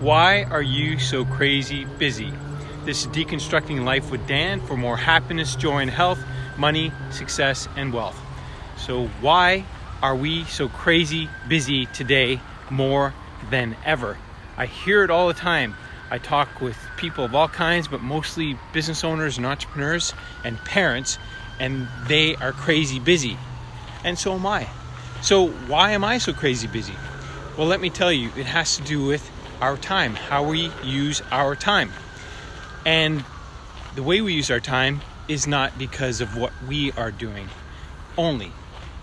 Why are you so crazy busy? This is Deconstructing Life with Dan for more happiness, joy, and health, money, success, and wealth. So why are we so crazy busy today more than ever? I hear it all the time. I talk with people of all kinds, but mostly business owners and entrepreneurs and parents, and they are crazy busy. And so am I. So why am I so crazy busy? Well, let me tell you, it has to do with our time, how we use our time. And the way we use our time is not because of what we are doing only.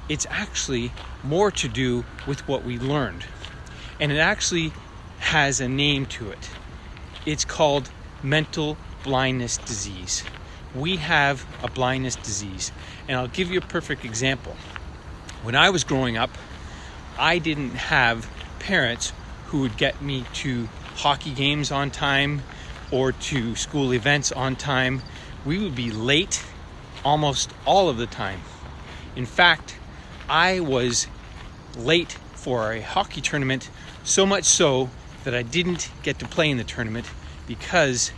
It's actually more to do with what we learned. And it actually has a name to it. It's called mental blindness disease. We have a blindness disease. And I'll give you a perfect example. When I was growing up, I didn't have parents who would get me to hockey games on time or to school events on time. We would be late almost all of the time. In fact, I was late for a hockey tournament, so much so that I didn't get to play in the tournament because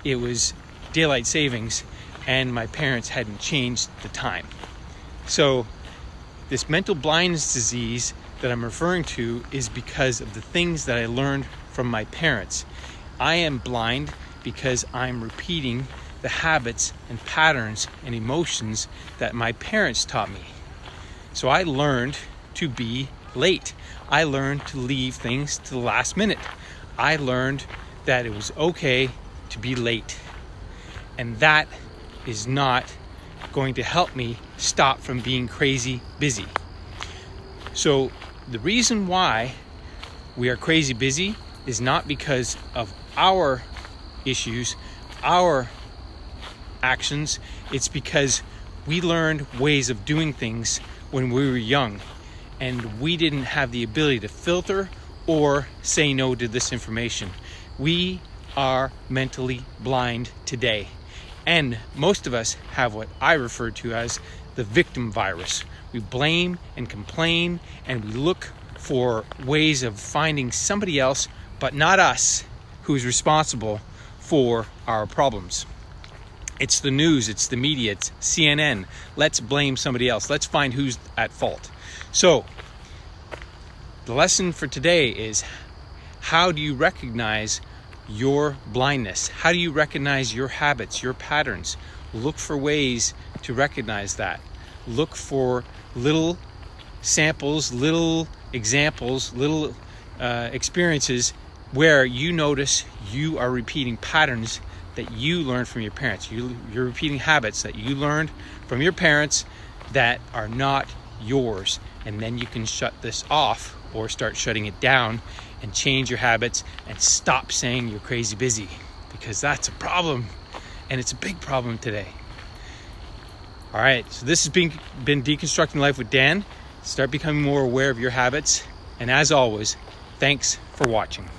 it was daylight savings and my parents hadn't changed the time. So this mental blindness disease that I'm referring to is because of the things that I learned from my parents. I am blind because I'm repeating the habits and patterns and emotions that my parents taught me. So I learned to be late. I learned to leave things to the last minute. I learned that it was okay to be late. And that is not going to help me stop from being crazy busy. So the reason why we are crazy busy is not because of our issues, our actions. It's because we learned ways of doing things when we were young, and we didn't have the ability to filter or say no to this information. We are mentally blind today. And most of us have what I refer to as the victim virus. We blame and complain, and we look for ways of finding somebody else, but not us, who is responsible for our problems. It's the news, it's the media, it's CNN. Let's blame somebody else. Let's find who's at fault. So, the lesson for today is, how do you recognize your blindness? How do you recognize your habits, your patterns? Look for ways to recognize that. Look for little samples, little examples, little experiences where you notice you are repeating patterns that you learned from your parents. You're repeating habits that you learned from your parents that are not yours. And then you can shut this off or start shutting it down and change your habits and stop saying you're crazy busy, because that's a problem, and it's a big problem today. All right, so this has been Deconstructing Life with Dan. Start becoming more aware of your habits. And as always, thanks for watching.